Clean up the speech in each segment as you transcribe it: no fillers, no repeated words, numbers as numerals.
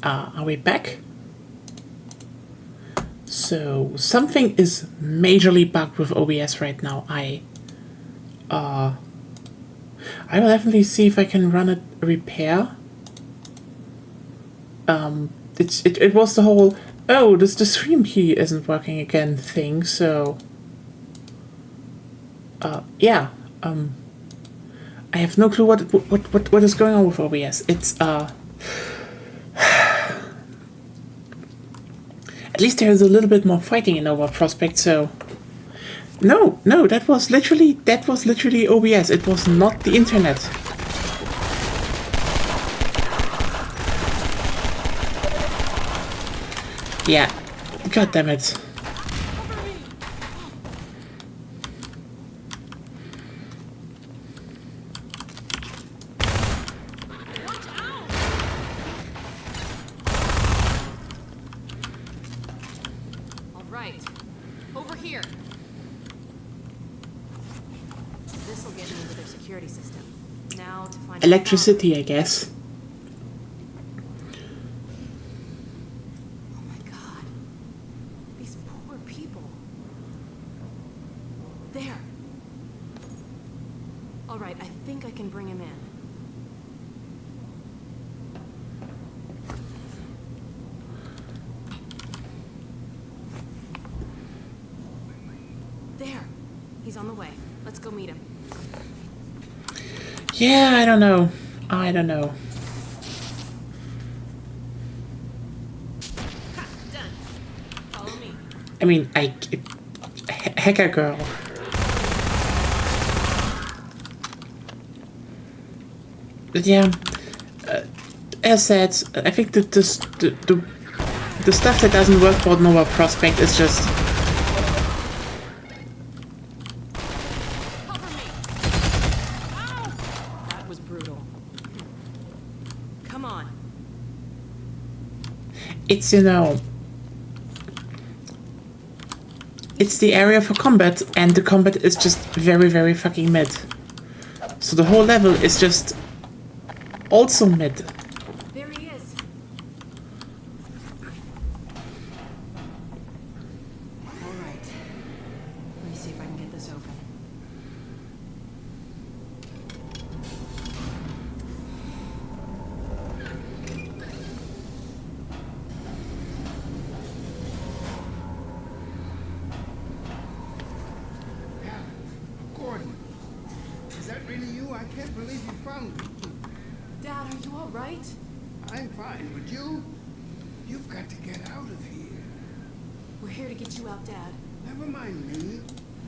Are we back? So something is majorly bugged with OBS right now. I will definitely see if I can run a repair. It was the whole, oh, the stream key isn't working again thing. So yeah, I have no clue what is going on with OBS. It's at least there's a little bit more fighting in Nova Prospect. So no, that was literally OBS. It was not the internet. Yeah, god damn it. All right, over here. This will get me into their security system. Now to find Electricity, I guess. Oh my god. These poor people. There. All right, I think I can bring him in. There. He's on the way. Let's go meet him. Yeah, I don't know. Done. Follow me. I mean, hacker girl. But yeah, as said, I think that the stuff that doesn't work for Nova Prospect is just. Cover me. Ow! That was brutal. Come on. It's, you know, it's the area for combat, and the combat is just very, very fucking mid. So the whole level is just also mid. There he is. All right. Let me see if I can get this open. Gordon, is that really you? I can't believe you found me. Dad, are you all right? I'm fine, but you? You've got to get out of here. We're here to get you out, Dad. Never mind me.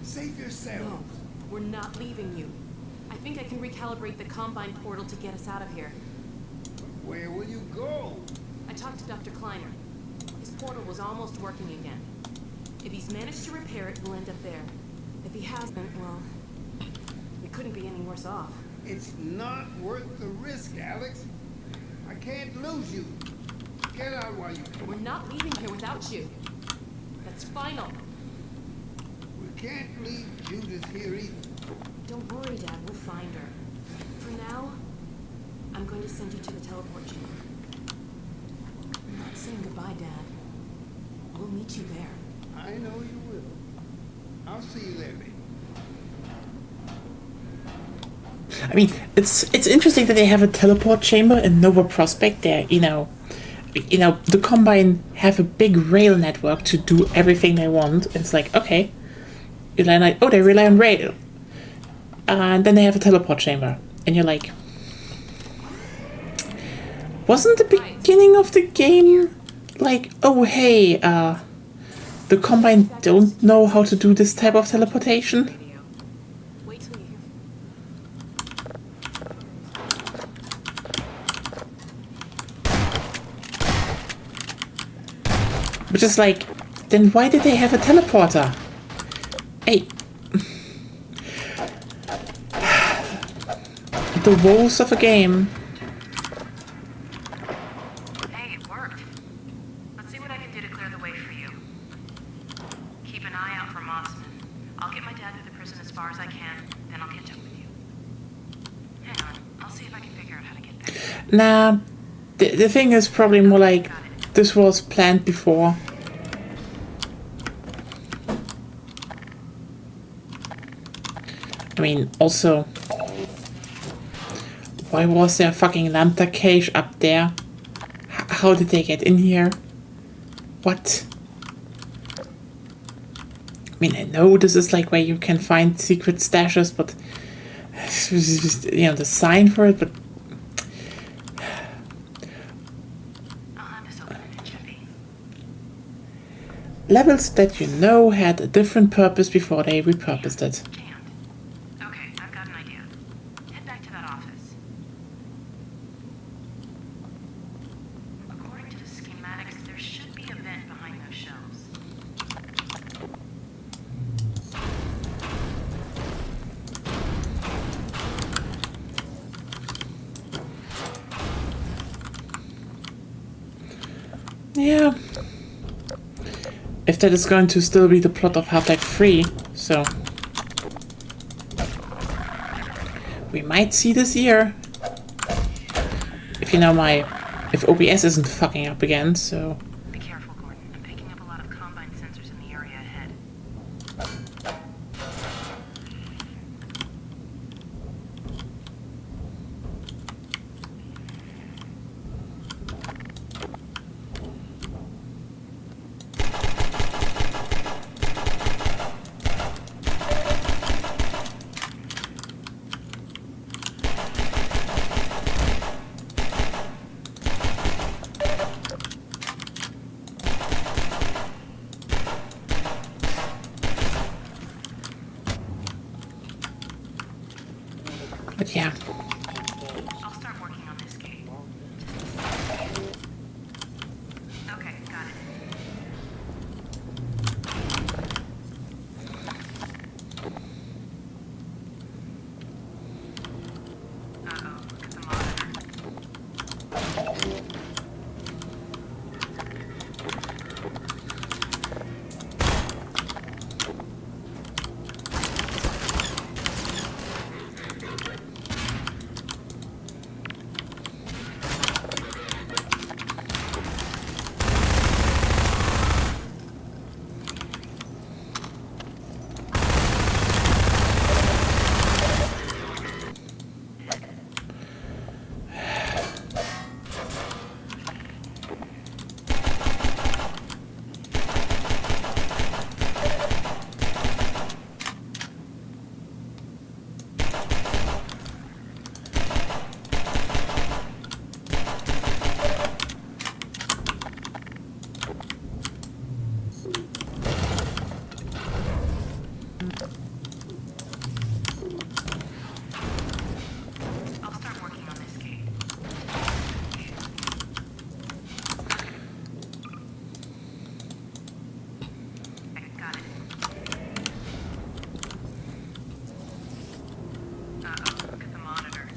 Save yourself. No, we're not leaving you. I think I can recalibrate the Combine portal to get us out of here. Where will you go? I talked to Dr. Kleiner. His portal was almost working again. If he's managed to repair it, we'll end up there. If he hasn't, well, we couldn't be any worse off. It's not worth the risk, Alex. I can't lose you. Get out while you can. We're not leaving here without you. That's final. We can't leave Judith here either. Don't worry, Dad. We'll find her. For now, I'm going to send you to the teleport chamber. I'm not saying goodbye, Dad. We'll meet you there. I know you will. I'll see you there, baby. I mean, it's interesting that they have a teleport chamber in Nova Prospect. There, you know, the Combine have a big rail network to do everything they want. It's like, okay, you like, oh, they rely on rail, and then they have a teleport chamber, and you're like, wasn't the beginning of the game like, oh hey, the Combine don't know how to do this type of teleportation? Radio. Wait till you hear. Which is like, then why did they have a teleporter? Hey. The woes of a game. Hey, it worked. Let's see what I can do to clear the way for you. Keep an eye out for Mossman. I'll get my dad through the prison as far as I can, then I'll catch up with you. Hang on, I'll see if I can figure out how to get there. Nah, The thing is probably more like this was planned before. I mean, also, why was there a fucking lambda cage up there? How did they get in here? What? I mean, I know this is like where you can find secret stashes, but you know, the sign for it, but I'll have this open in a jiffy. levels that you know had a different purpose before they repurposed it. Jammed. Okay, I've got an idea. Head back to that office. According to the schematics, there should be a vent behind those shelves. Yeah. If that is going to still be the plot of Half-Life 3, so we might see this year. If you know if OBS isn't fucking up again, so. Be careful, Gordon. I'm picking up a lot of Combine sensors in the area ahead. But yeah. I'll start working on this gate. Okay, got it. Uh-oh, look at the monitor. I'll start working on this gate. Okay, got it. Uh-oh, look at the monitor.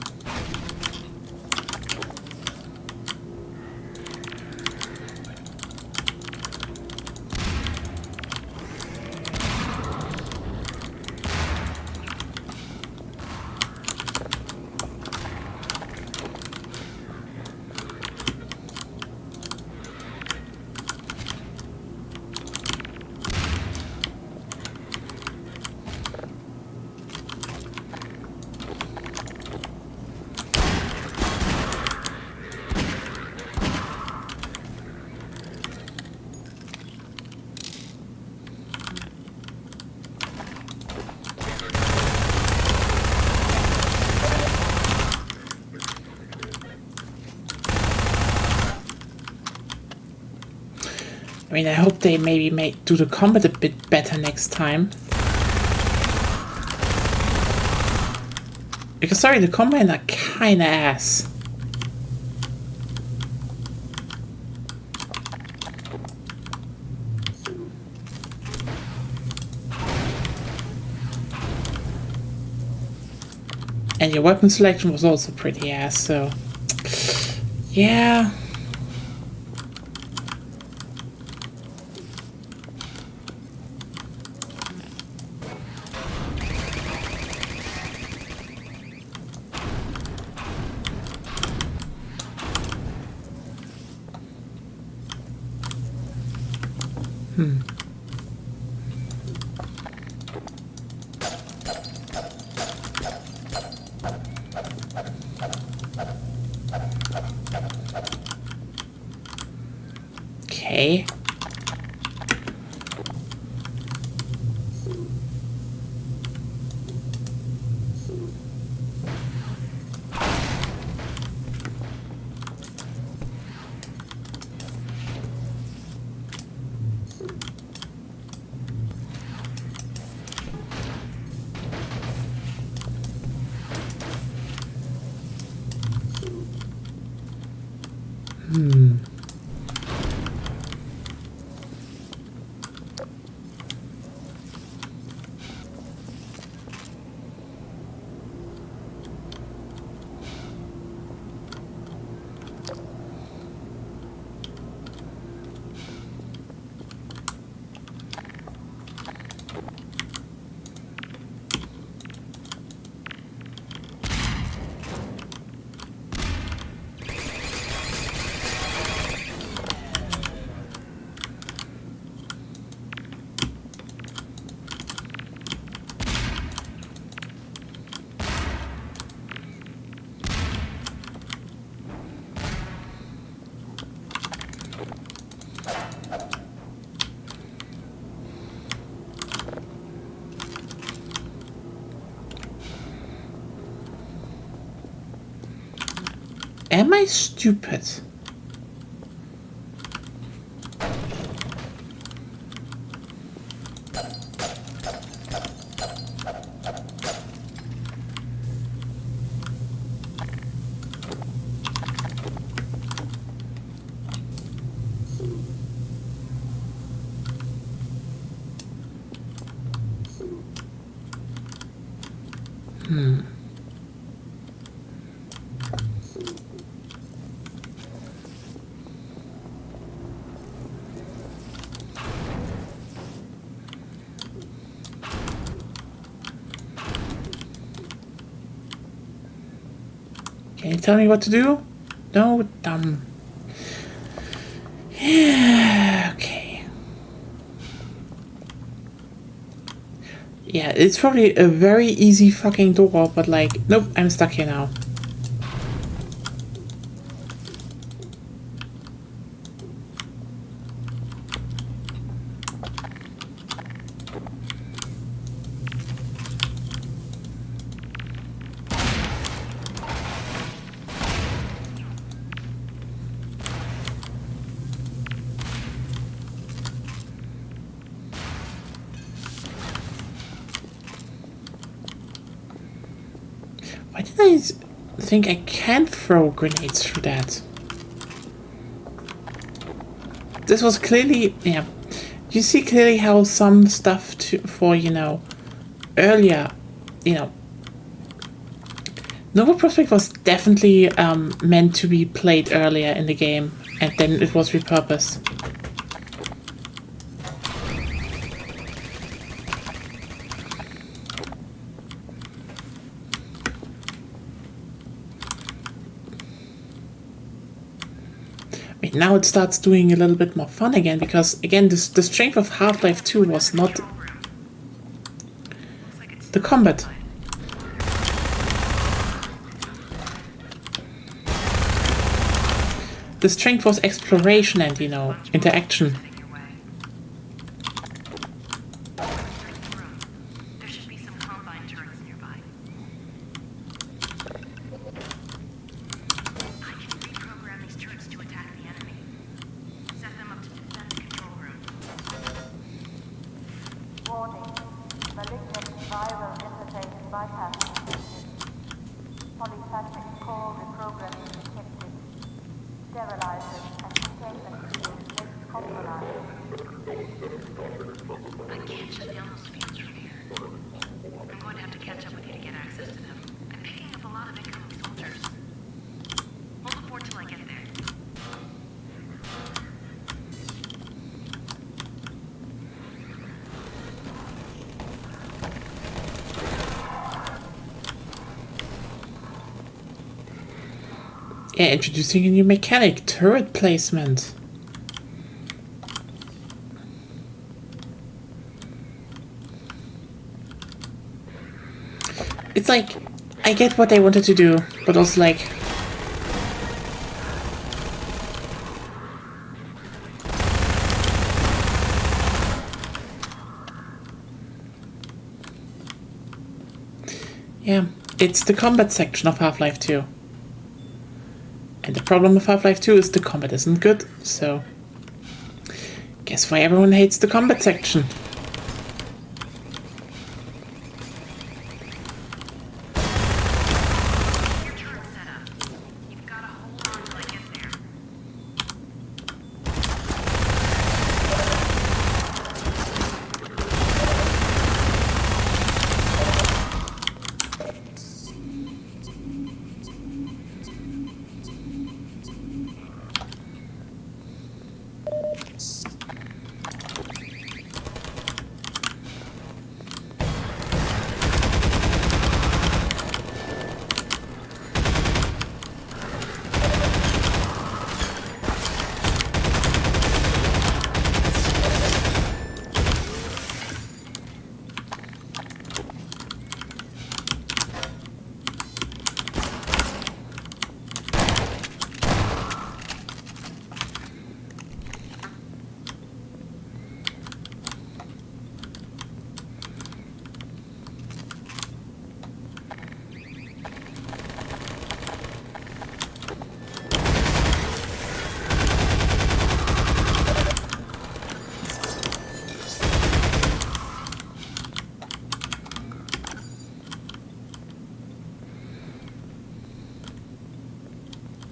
I mean, I hope they maybe do the combat a bit better next time. Because, sorry, the Combine are kinda ass. And your weapon selection was also pretty ass, so. Yeah. Okay. Am I stupid? Can you tell me what to do? No, dumb. Yeah, okay. Yeah, it's probably a very easy fucking door, but like, nope, I'm stuck here now. Why did I think I can't throw grenades through that? This was clearly, yeah. You see clearly how some stuff for, you know, earlier, you know, Nova Prospect was definitely meant to be played earlier in the game, and then it was repurposed. Now it starts doing a little bit more fun again, because again the strength of Half-Life 2 was not the combat. The strength was exploration and, you know, interaction. There should be some combine turrets nearby. I can reprogram these turrets to attack the enemy. Set them up to defend the control room. Warning. Malignant viral interface bypass detected. Polyphatic core reprogramming detected. Sterilizers and containment field compromised. I can't shut down those fields from here. I'm going to have to catch up with you to get access to them. I'm picking up a lot of incoming soldiers. Hold the fort till I get there. Yeah, introducing a new mechanic, turret placement. It's like, I get what they wanted to do, but also like... Yeah, it's the combat section of Half-Life 2. And the problem with Half-Life 2 is the combat isn't good, so... Guess why everyone hates the combat section. Your turret's set up. You've got to hold on till I get there.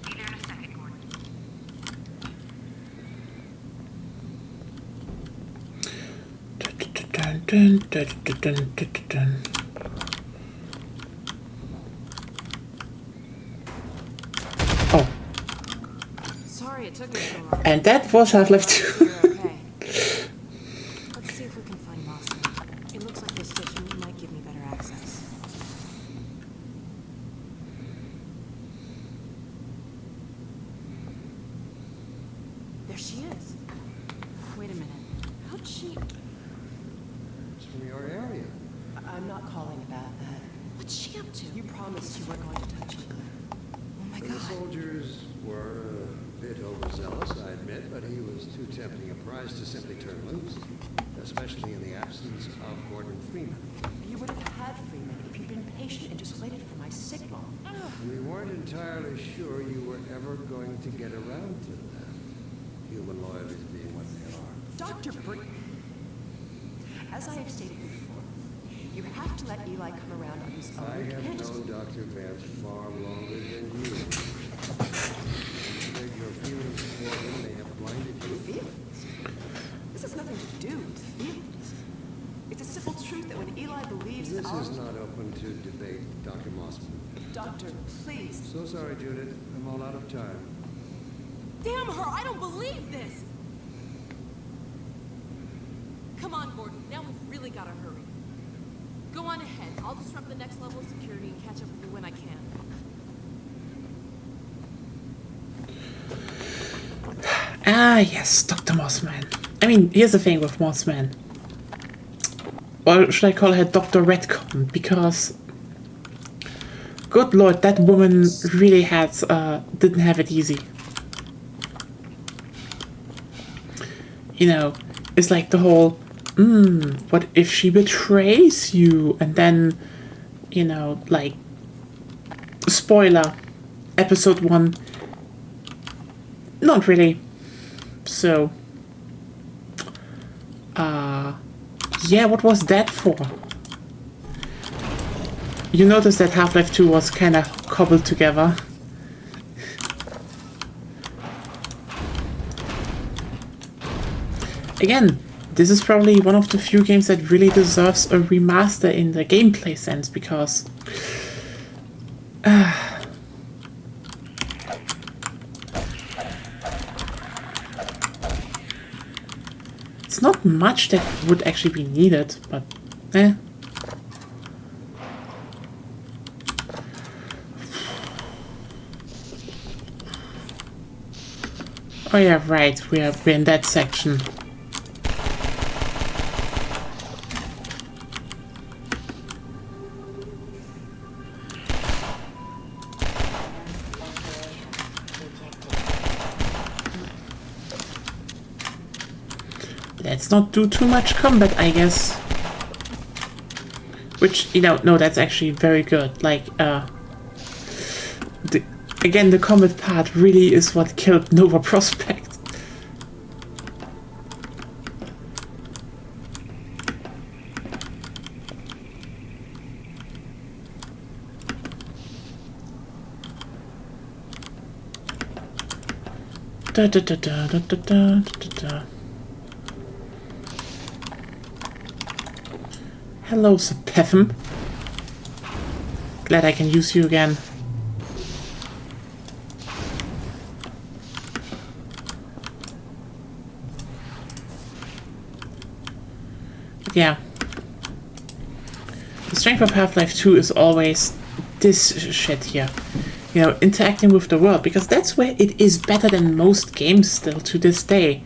Be there in a second, Gordon. Dun, dun, dun, dun, dun, dun, dun. Oh, Sorry it took me so long. and that was Half-Life 2. You're okay. Let's see if we can find Mossman. It looks like this station might give me better access. There she is. Wait a minute. How'd she... It's from your area. I'm not calling about that. What's she up to? You promised you weren't going to touch it. Oh my The god. soldiers were a bit overzealous, I admit, but he was too tempting a prize to simply turn loose, especially in the absence of Gordon Freeman. You would have had Freeman if you'd been patient and just waited for my signal. We weren't entirely sure you were ever going to get around to that. Human loyalties being what they are. Dr. Britton, as I have stated before, you have to let Eli come around on his own. I have and- known Dr. Vance far longer than you. I'm afraid your feelings for him may have blinded you. Feelings? This has nothing to do with feelings. It's a simple truth that when Eli believes This our... is not open to debate, Dr. Mossman. Doctor, please. So sorry, Judith. I'm all out of time. Damn her! I don't believe this! Come on, Gordon. Now we've really got to hurry. Go on ahead. I'll disrupt the next level of security and catch up with you when I can. Ah, yes, Dr. Mossman. I mean, here's the thing with Mossman. Or should I call her Dr. Redcon? Because... Good lord, that woman really didn't have it easy. You know, it's like the whole, what if she betrays you? And then, you know, like, spoiler, episode 1, not really. So, yeah, what was that for? You noticed that Half-Life 2 was kind of cobbled together. Again, this is probably one of the few games that really deserves a remaster in the gameplay sense, because... it's not much that would actually be needed, but eh. Oh yeah, right, we're in that section. let's not do too much combat, I guess. Which, you know, no, that's actually very good. Like, again, the combat part really is what killed Nova Prospekt. Da, da, da, da, da, da, da, da. Hello, Sepethem. Glad I can use you again. But yeah. The strength of Half-Life 2 is always this shit here. You know, interacting with the world, because that's where it is better than most games still to this day.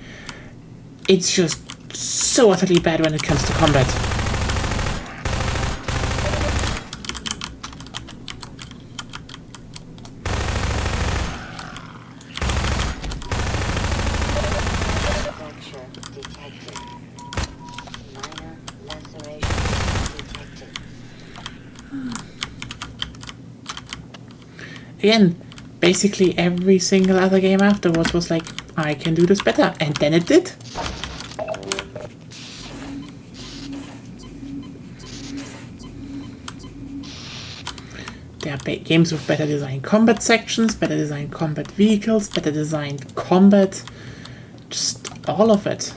It's just so utterly bad when it comes to combat. Again, basically every single other game afterwards was like, I can do this better, and then it did. There are games with better designed combat sections, better designed combat vehicles, better designed combat, just all of it.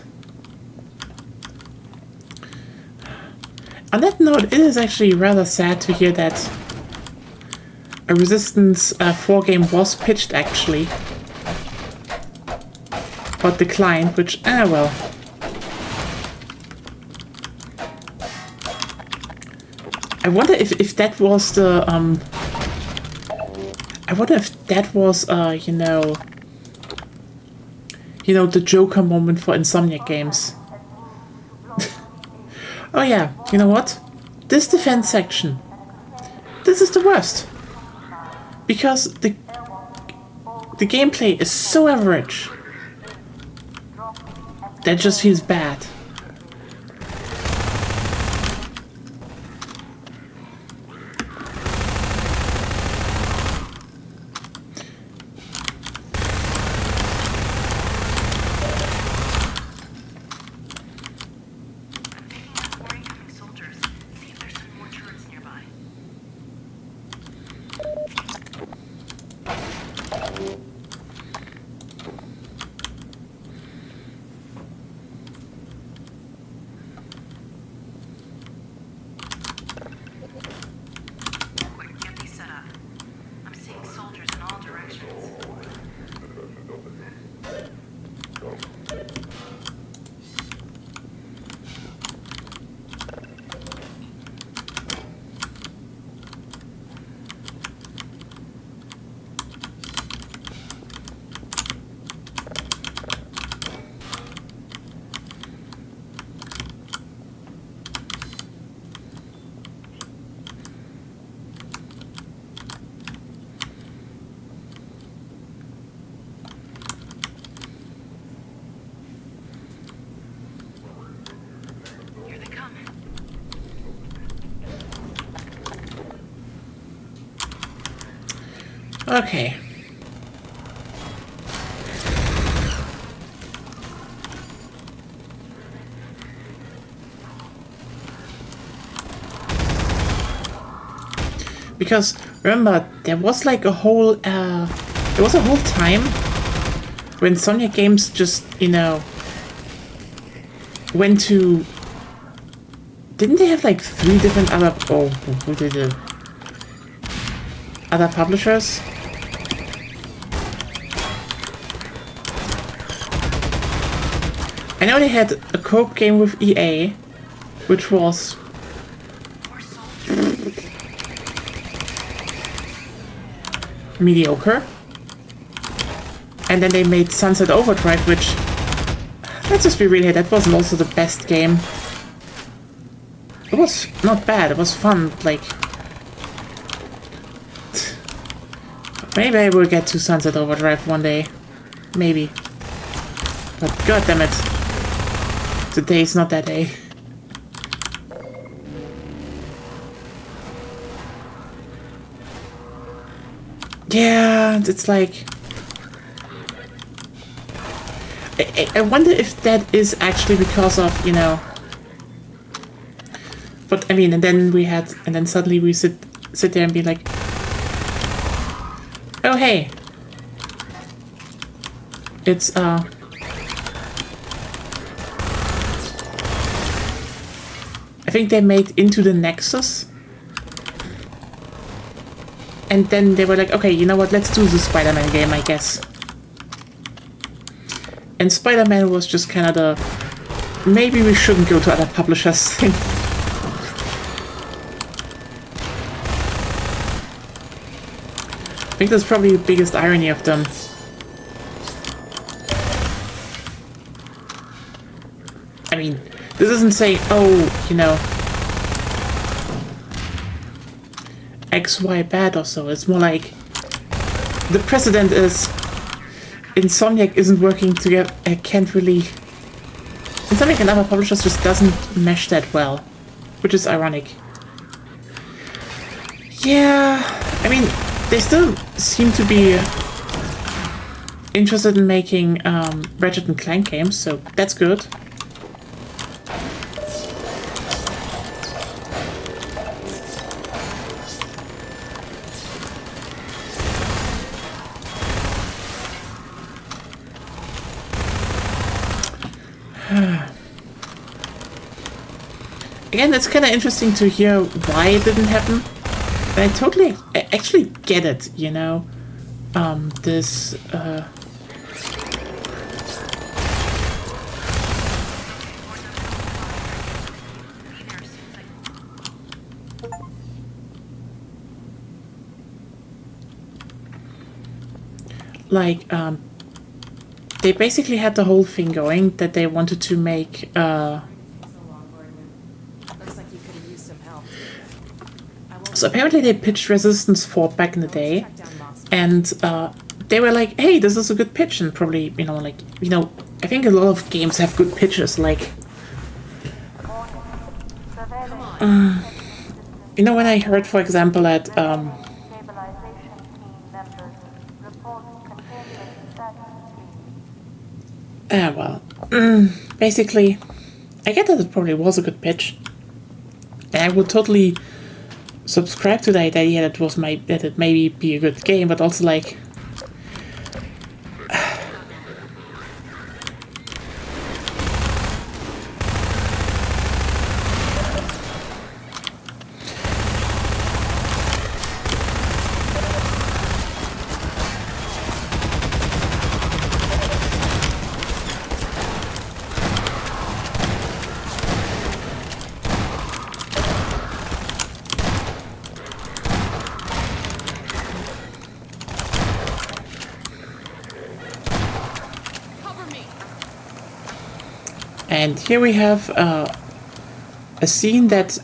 On that note, it is actually rather sad to hear that a Resistance 4 game was pitched, actually, but declined, which, well. I wonder if that was the, I wonder if that was, you know, the Joker moment for Insomniac Games. Oh yeah, you know what? This defense section, this is the worst. Because the gameplay is so average that it just feels bad. Okay. Because remember, there was like a whole time when Insomniac Games just, you know, went to. Didn't they have like 3 different other? Oh, who did it? Other publishers? I know they had a co-op game with EA, which was mediocre. And then they made Sunset Overdrive, which, let's just be real here, that wasn't also the best game. It was not bad, it was fun, like. Maybe I will get to Sunset Overdrive one day. Maybe. But god damn it. Today is not that day. Yeah, it's like... I wonder if that is actually because of, you know... But, I mean, and then suddenly we sit there and be like... Oh, hey! It's, I think they made Into the Nexus. And then they were like, okay, you know what, let's do the Spider-Man game, I guess. And Spider-Man was just kind of the... Maybe we shouldn't go to other publishers thing. I think that's probably the biggest irony of them. I mean, this isn't saying, oh, you know, XY bad or so. It's more like the precedent is Insomniac isn't working together. I can't really... Insomniac and other publishers just doesn't mesh that well, which is ironic. Yeah, I mean, they still seem to be interested in making Ratchet and Clank games, so that's good. Again, it's kind of interesting to hear why it didn't happen. And I actually get it, you know. This, like, they basically had the whole thing going that they wanted to make, so apparently they pitched Resistance 4 back in the day, and they were like, hey, this is a good pitch, and probably, you know, like, you know, I think a lot of games have good pitches, like, you know, when I heard, for example, that, well, basically, I get that it probably was a good pitch, and I would totally subscribe to that idea that it maybe be a good game, but also like and here we have a scene that's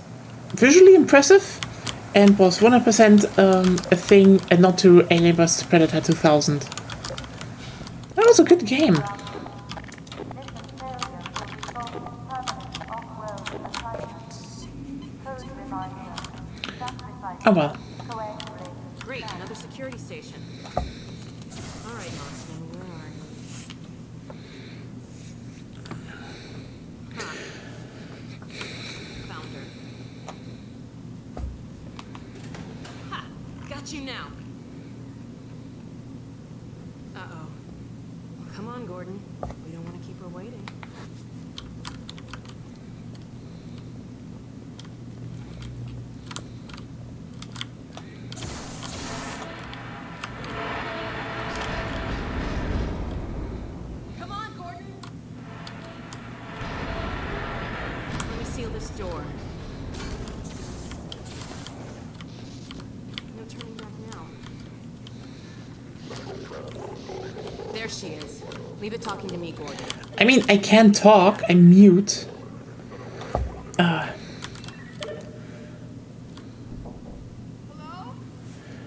visually impressive and was 100% a thing and not to Alien vs. Predator 2000. That was a good game. Oh well. Great, another security station. All right, Mossman, where are you? Huh. Found her. Ha! Got you now. Uh-oh. Come on, Gordon. We don't want to keep her waiting. Come on, Gordon. Let me seal this door. No turning back now. There she is. Leave it talking to me, Gordon. I mean, I can't talk. I'm mute. Hello?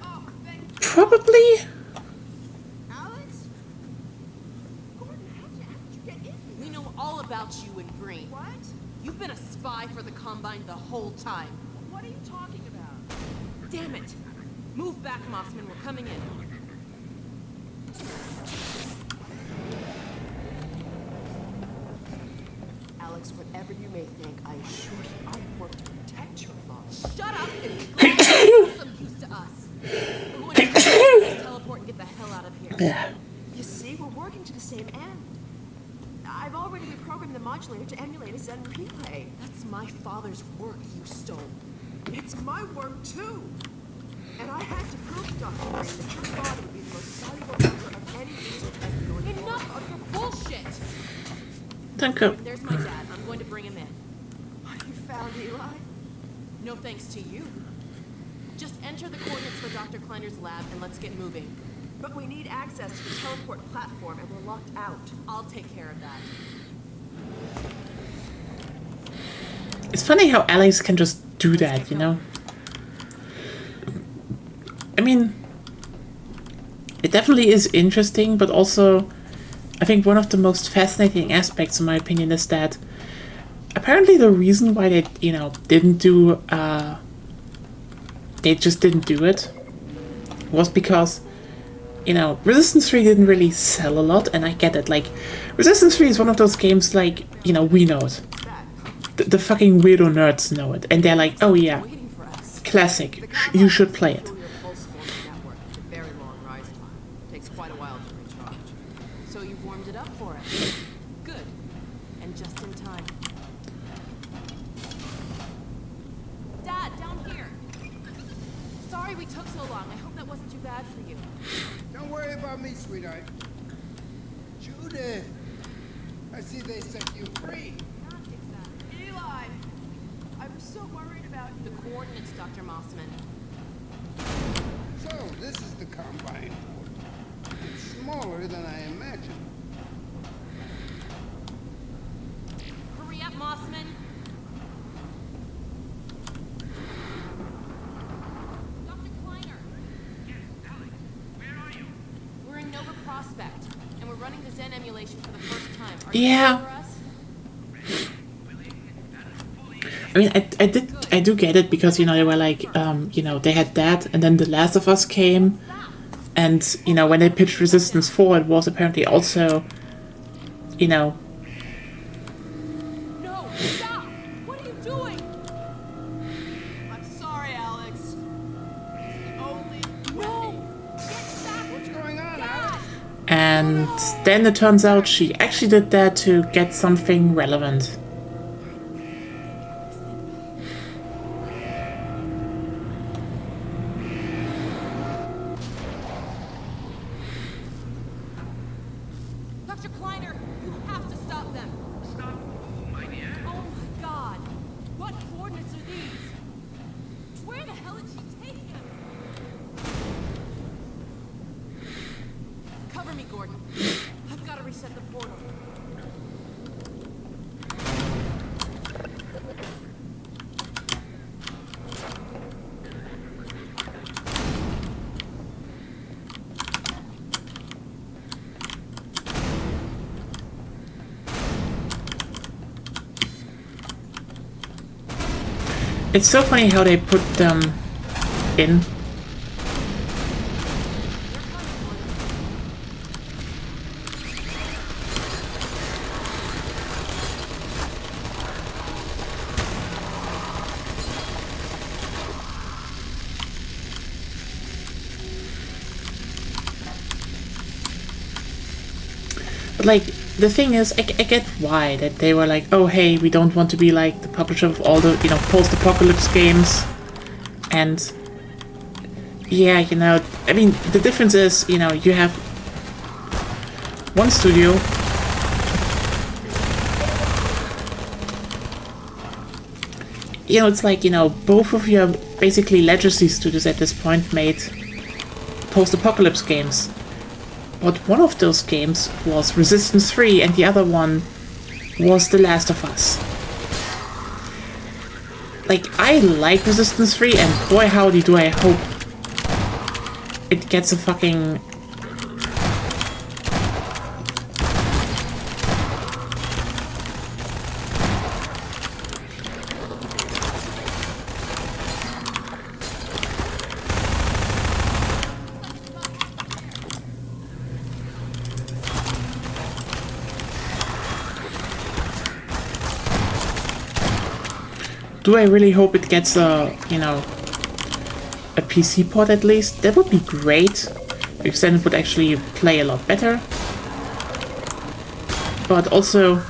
Oh, thank you, Probably. Alex? Gordon, how'd you get in? We know all about you and Green. What? You've been a spy for the Combine the whole time. What are you talking about? Damn it! Move back, Mossman. We're coming in. Alex, whatever you may think, I assure you I work to protect your father. Shut up and go be some use to us. We're going to this teleport and get the hell out of here. Yeah. You see, we're working to the same end. I've already reprogrammed the modulator to emulate a Zen replay. That's my father's work you stole. It's my work, too. And I had to prove to Dr. Green that your father would be the most valuable member of any research effort going forward. Enough of your bullshit! Danke. There's my dad. I'm going to bring him in. You found Eli? No thanks to you. Just enter the coordinates for Dr. Kleiner's lab and let's get moving. But we need access to the teleport platform and we're locked out. I'll take care of that. It's funny how Alex can just do that, you know? I mean, it definitely is interesting, but also I think one of the most fascinating aspects, in my opinion, is that apparently the reason why they, you know, didn't do, they just didn't do it was because, you know, Resistance 3 didn't really sell a lot, and I get it. Like, Resistance 3 is one of those games, like, you know, we know it. The fucking weirdo nerds know it, and they're like, oh yeah, Waiting for us. classic, you should play it. Your pulse forming network with a very long rise time. Takes quite a while to recharge. So you warmed it up for us. Good. And just in time. Dad, down here. Sorry we took so long. I hope that wasn't too bad for you. Don't worry about me, sweetheart. Judith, I see they set you free. Not exactly. Eli! I was so worried about The you. coordinates, Dr. Mossman. So, this is the Combine port. It's smaller than I imagined. Hurry up, Mossman. Dr. Kleiner. Yes, Alex, where are you? We're in Nova Prospect, and we're running the Zen emulation for the first time. Are you Yeah. ready for us? I mean, I do get it, because, you know, they were like, you know, they had that, and then The Last of Us came, and, you know, when they pitched Resistance 4, it was apparently also, you know, No, stop! What are you doing? I'm sorry, Alex. It's the only No! Get back! What's going on, Dad! Alex? and then it turns out she actually did that to get something relevant. Dr. Kleiner, you have to stop them. Stop who, my dear? Oh my god. What coordinates are these? Where the hell did she take him? Cover me, Gordon. I've got to reset the portal. It's so funny how they put them in. But, like, the thing is, I get why, that they were like, oh hey, we don't want to be like the publisher of all the, you know, post-apocalypse games. And yeah, you know, I mean, the difference is, you know, you have one studio you know, it's like, you know, both of you are basically legacy studios at this point, made post-apocalypse games. But one of those games was Resistance 3 and the other one was The Last of Us. Like, I like Resistance 3 and boy howdy do I hope it gets a fucking... do I really hope it gets a, you know, a PC port at least? That would be great, because then it would actually play a lot better. But also,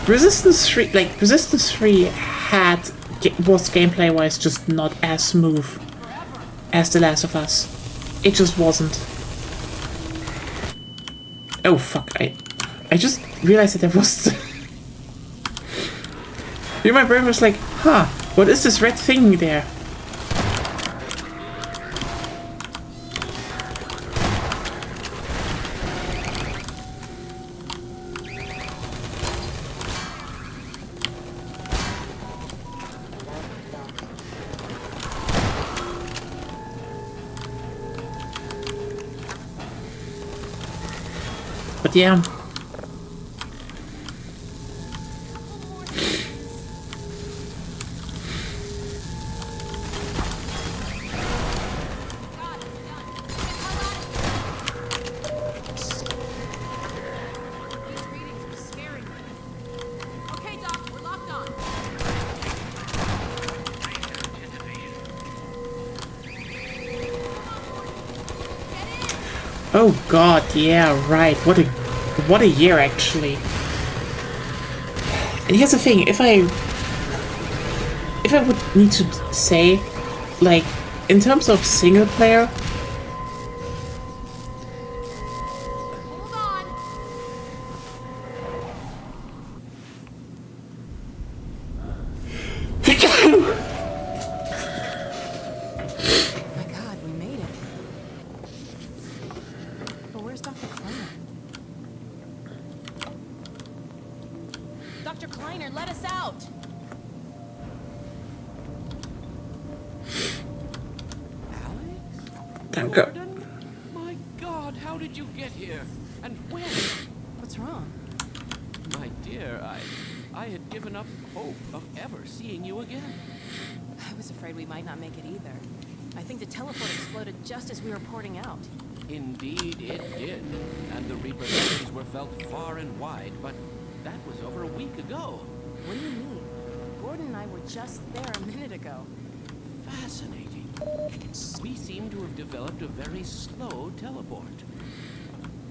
Resistance 3, like, Resistance 3 was gameplay-wise just not as smooth as The Last of Us. It just wasn't. Oh fuck, I just realized that there was... My brain was like, huh, what is this red thing there? But yeah. Okay, Doc, we're locked on. Oh god, yeah, right. What a year actually. And here's the thing, if I would need to say, like, in terms of single player, Hold on. My God, we made it. But where's Dr. Kleiner? Dr. Kleiner, let us out! danke. Gordon? My God, how did you get here? And when? What's wrong? My dear, I had given up hope of ever seeing you again. I was afraid we might not make it either. I think the teleport exploded just as we were porting out. Indeed, it did. And the repercussions were felt far and wide, but that was over a week ago. What do you mean? Gordon and I were just there a minute ago. Fascinating. We seem to have developed a very slow teleport.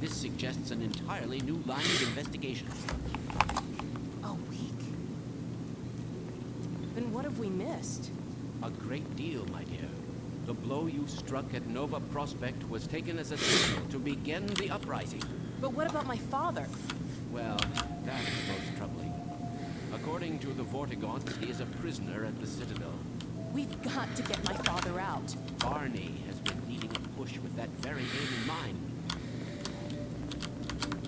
This suggests an entirely new line of investigation. A week? Then what have we missed? A great deal, my dear. The blow you struck at Nova Prospect was taken as a signal to begin the uprising. But what about my father? Well, that is most troubling. According to the Vortigaunts, he is a prisoner at the Citadel. We've got to get my father out. Barney has been leading a push with that very aim in mind.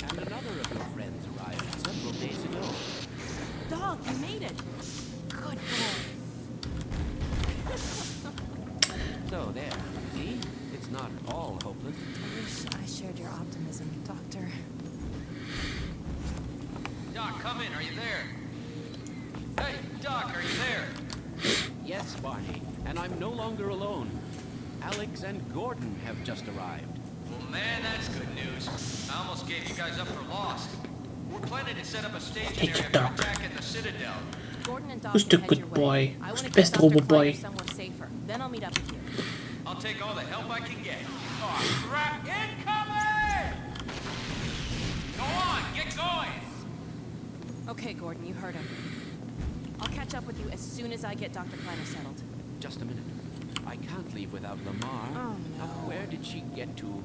And another of your friends arrived several days ago. Dog, you made it. Good boy. So there, see? It's not all hopeless. I wish I shared your optimism, Doctor. Doc, come in. Are you there? Hey, Doc, are you there? Yes, Barney, and I'm no longer alone. Alex and Gordon have just arrived. Well, man, that's good news. I almost gave you guys up for lost. We're planning to set up a staging Take area it, for Doc. attack at the Citadel. Gordon and Doc Who's can the head good your way. boy? I Who's want the to best get Dr. Robo Kleiner boy? somewhere safer. Then I'll meet up with you. I'll take all the help I can get. Oh, crap! Incoming! Go on, get going! Okay, Gordon, you heard him. I'll catch up with you as soon as I get Dr. Kleiner settled. Just a minute. I can't leave without Lamar. Oh, Now, no. where did she get to?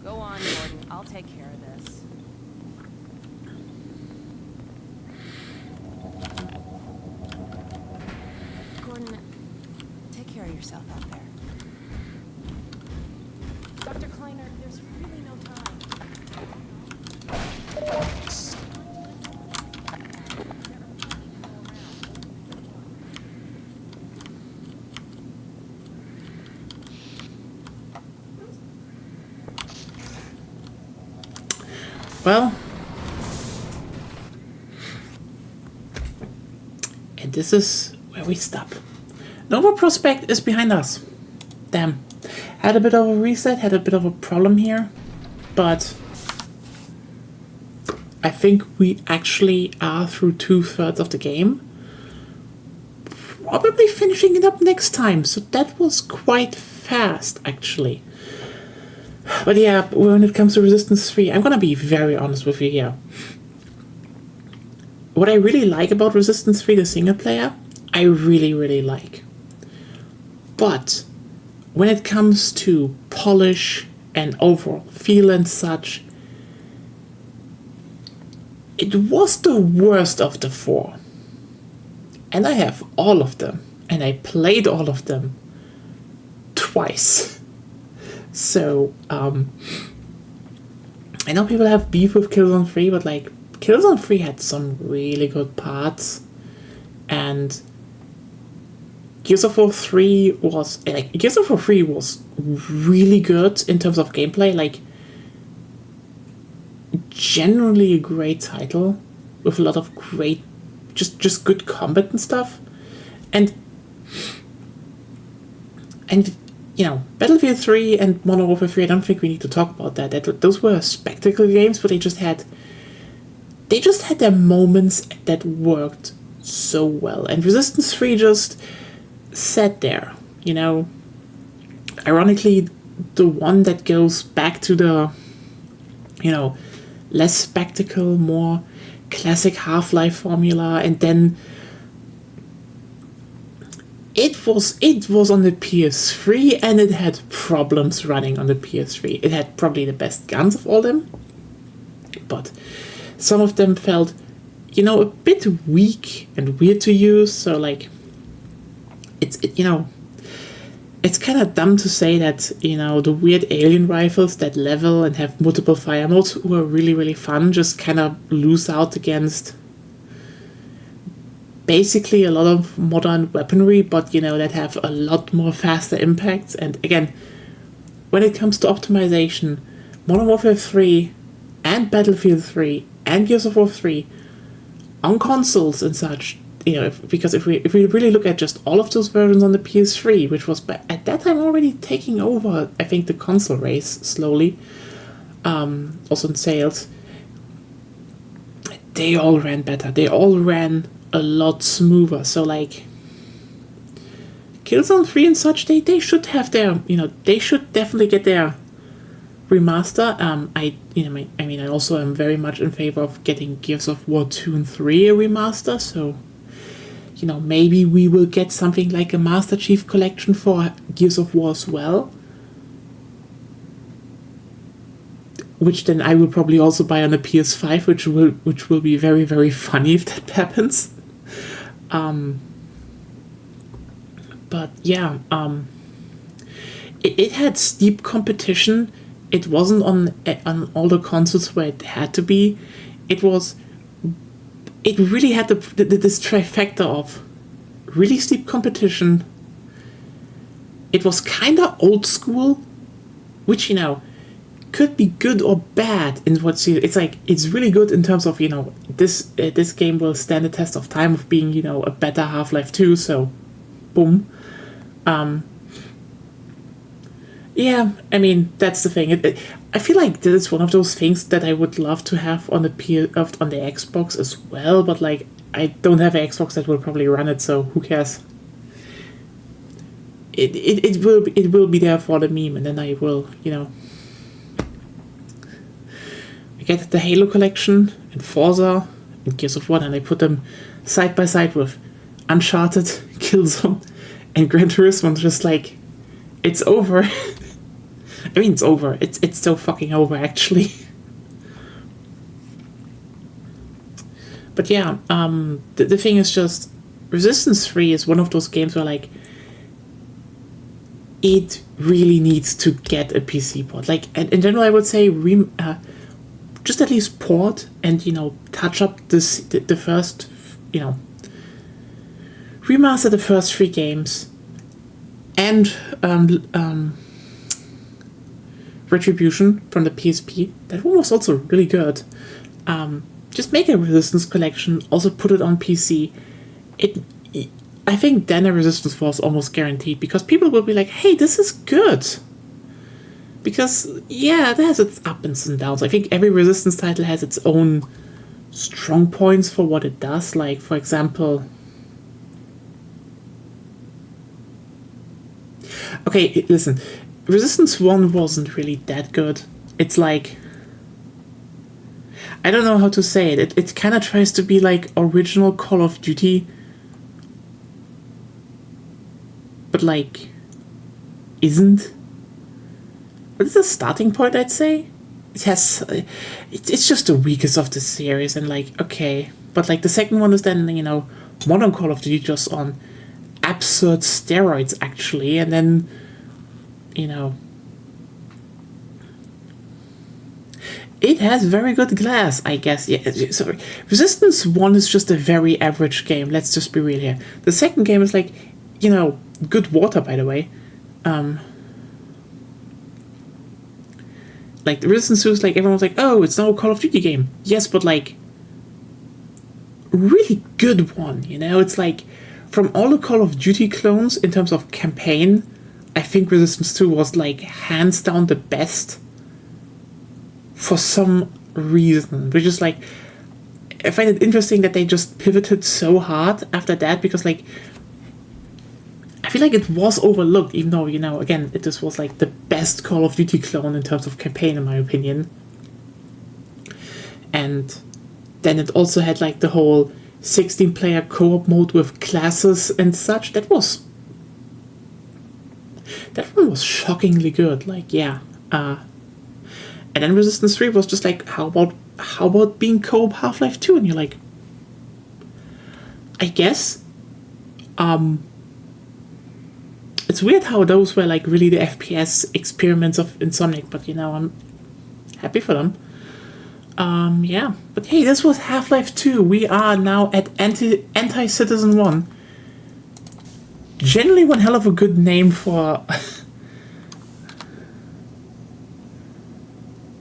Go on, Gordon. I'll take care of this. Gordon, take care of yourself out there. Dr. Kleiner, there's really no time. Well, and this is where we stop. Nova Prospect is behind us. Damn. Had a bit of a reset, had a bit of a problem here, but I think we actually are through 2/3 of the game. Probably finishing it up next time, so that was quite fast, actually. But yeah, when it comes to Resistance 3, I'm gonna be very honest with you here. What I really like about Resistance 3, the single player, I really, really like. But when it comes to polish and overall feel and such, it was the worst of the 4. And I have all of them. And I played all of them twice. So, I know people have beef with Killzone 3, but like, Killzone 3 had some really good parts. And Gears of War 3 was, like, Gears of War 3 was really good in terms of gameplay. Like, generally a great title with a lot of great, just good combat and stuff. And you know, Battlefield 3 and Modern Warfare 3, I don't think we need to talk about that. Those were spectacle games, but they just had their moments that worked so well. And Resistance 3 just sat there, you know. Ironically, the one that goes back to the, you know, less spectacle, more classic Half-Life formula, and then it was on the PS3, and it had problems running on the PS3. It had probably the best guns of all them, but some of them felt, you know, a bit weak and weird to use. So like, you know, it's kind of dumb to say that, you know, the weird alien rifles that level and have multiple fire modes, who are really, really fun, just kind of lose out against basically a lot of modern weaponry, but, you know, that have a lot more faster impacts. And again, when it comes to optimization, Modern Warfare 3 and Battlefield 3 and Gears of War 3 on consoles and such, you know, because if we really look at just all of those versions on the PS3, which was at that time already taking over, I think, the console race slowly, also in sales, they all ran better. They all ran a lot smoother. So like, Killzone 3 and such, they should have their, you know, they should definitely get their remaster. I also am very much in favor of getting Gears of War 2 and 3 a remaster. So, you know, maybe we will get something like a Master Chief Collection for Gears of War as well, which then I will probably also buy on the PS5, which will be very, very funny if that happens. But yeah, it had steep competition. It wasn't on all the consoles where it had to be. It really had this trifecta of really steep competition. It was kind of old school, which, you know, could be good or bad in what it's like. It's really good in terms of, you know, this game will stand the test of time of being, you know, a better Half-Life 2. So, boom. Yeah, I mean, that's the thing. I feel like this is one of those things that I would love to have on the Xbox as well, but like, I don't have an Xbox that will probably run it, so who cares? It will be there for the meme, and then I will, you know, I get the Halo collection and Forza and Gears of War, and I put them side by side with Uncharted, Killzone, and Gran Turismo. Just like, it's over. I mean, it's over. It's so fucking over, actually. But yeah, the thing is just, Resistance 3 is one of those games where, like, it really needs to get a PC port. Like, in general, I would say just at least port and, you know, touch up the first, you know, remaster the first 3 games, and Retribution from the PSP. That one was also really good. Just make a Resistance collection, also put it on PC. I think then a Resistance 4 is almost guaranteed, because people will be like, hey, this is good. Because, yeah, it has its ups and downs. I think every Resistance title has its own strong points for what it does. Like, for example, okay, listen, Resistance 1 wasn't really that good. It's like, I don't know how to say it. It kind of tries to be like original Call of Duty, but like isn't. But it's a starting point, I'd say. It has, it's just the weakest of the series, and like, okay, but like the second one is then, you know, modern Call of Duty just on absurd steroids actually, and then, you know, it has very good glass, I guess. Yeah, sorry. Resistance 1 is just a very average game, let's just be real here. The second game is like, you know, good water, by the way. Like, the Resistance 2 is like, everyone's like, oh, it's now a Call of Duty game. Yes, but like, really good one, you know? It's like, from all the Call of Duty clones, in terms of campaign, I think Resistance 2 was like, hands down the best. For some reason, which is like, I find it interesting that they just pivoted so hard after that, because like, I feel like it was overlooked, even though, you know, again, it just was like the best Call of Duty clone in terms of campaign, in my opinion. And then it also had like the whole 16-player co-op mode with classes and such. That one was shockingly good. Like, yeah. And then Resistance 3 was just like, how about being co-op Half-Life 2? And you're like, I guess. It's weird how those were like really the FPS experiments of Insomniac, but you know, I'm happy for them. Yeah. But hey, this was Half-Life 2. We are now at Anti-Citizen 1. Generally one hell of a good name for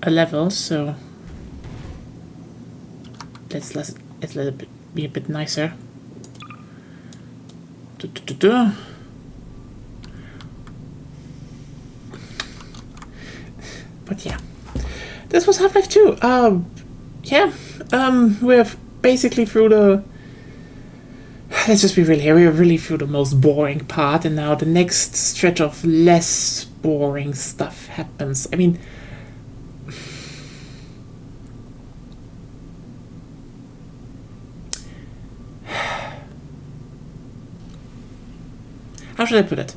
a level, so let's let it be a bit nicer. But yeah, this was Half-Life 2. Yeah, we're basically through the, let's just be real here, we're really through the most boring part, and now the next stretch of less boring stuff happens. I mean, how should I put it?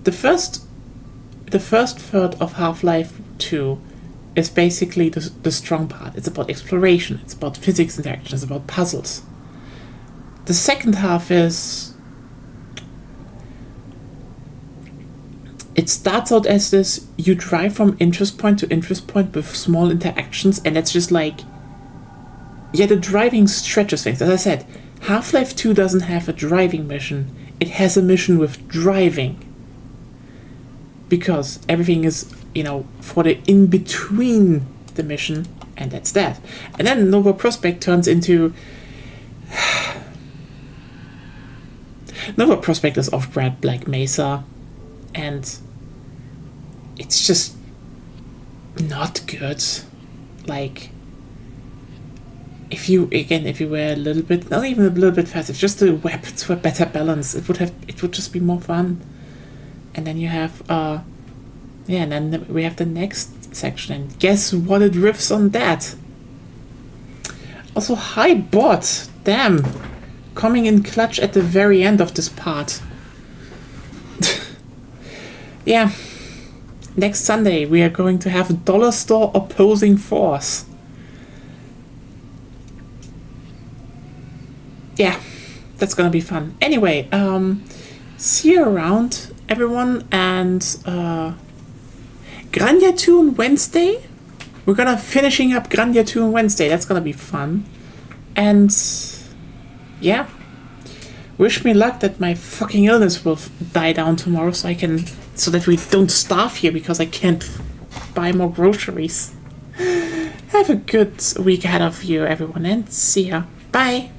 The first third of Half-Life 2 is basically the strong part. It's about exploration, it's about physics interaction, it's about puzzles. The second half is, it starts out as this, you drive from interest point to interest point with small interactions, and it's just like, yeah, the driving stretches things. As I said, Half-Life 2 doesn't have a driving mission, it has a mission with driving. Because everything is, you know, for the in-between the mission, and that's that. And then Nova Prospekt turns into... Nova Prospekt is off-brand Black Mesa, and it's just not good. Like, if you were a little bit, not even a little bit fast, if just the weapons were better balanced, it would just be more fun. And then you have, yeah, and then we have the next section, and guess what it riffs on that? Also, hi bot, damn, coming in clutch at the very end of this part. Yeah, next Sunday we are going to have Dollar Store Opposing Force. Yeah, that's gonna be fun. Anyway, see you around, everyone, and Grandia 2 on Wednesday. We're gonna finishing up Grandia 2 on Wednesday. That's gonna be fun. And yeah, wish me luck that my fucking illness will die down tomorrow, so that we don't starve here because I can't buy more groceries. Have a good week ahead of you, everyone, and see ya. Bye.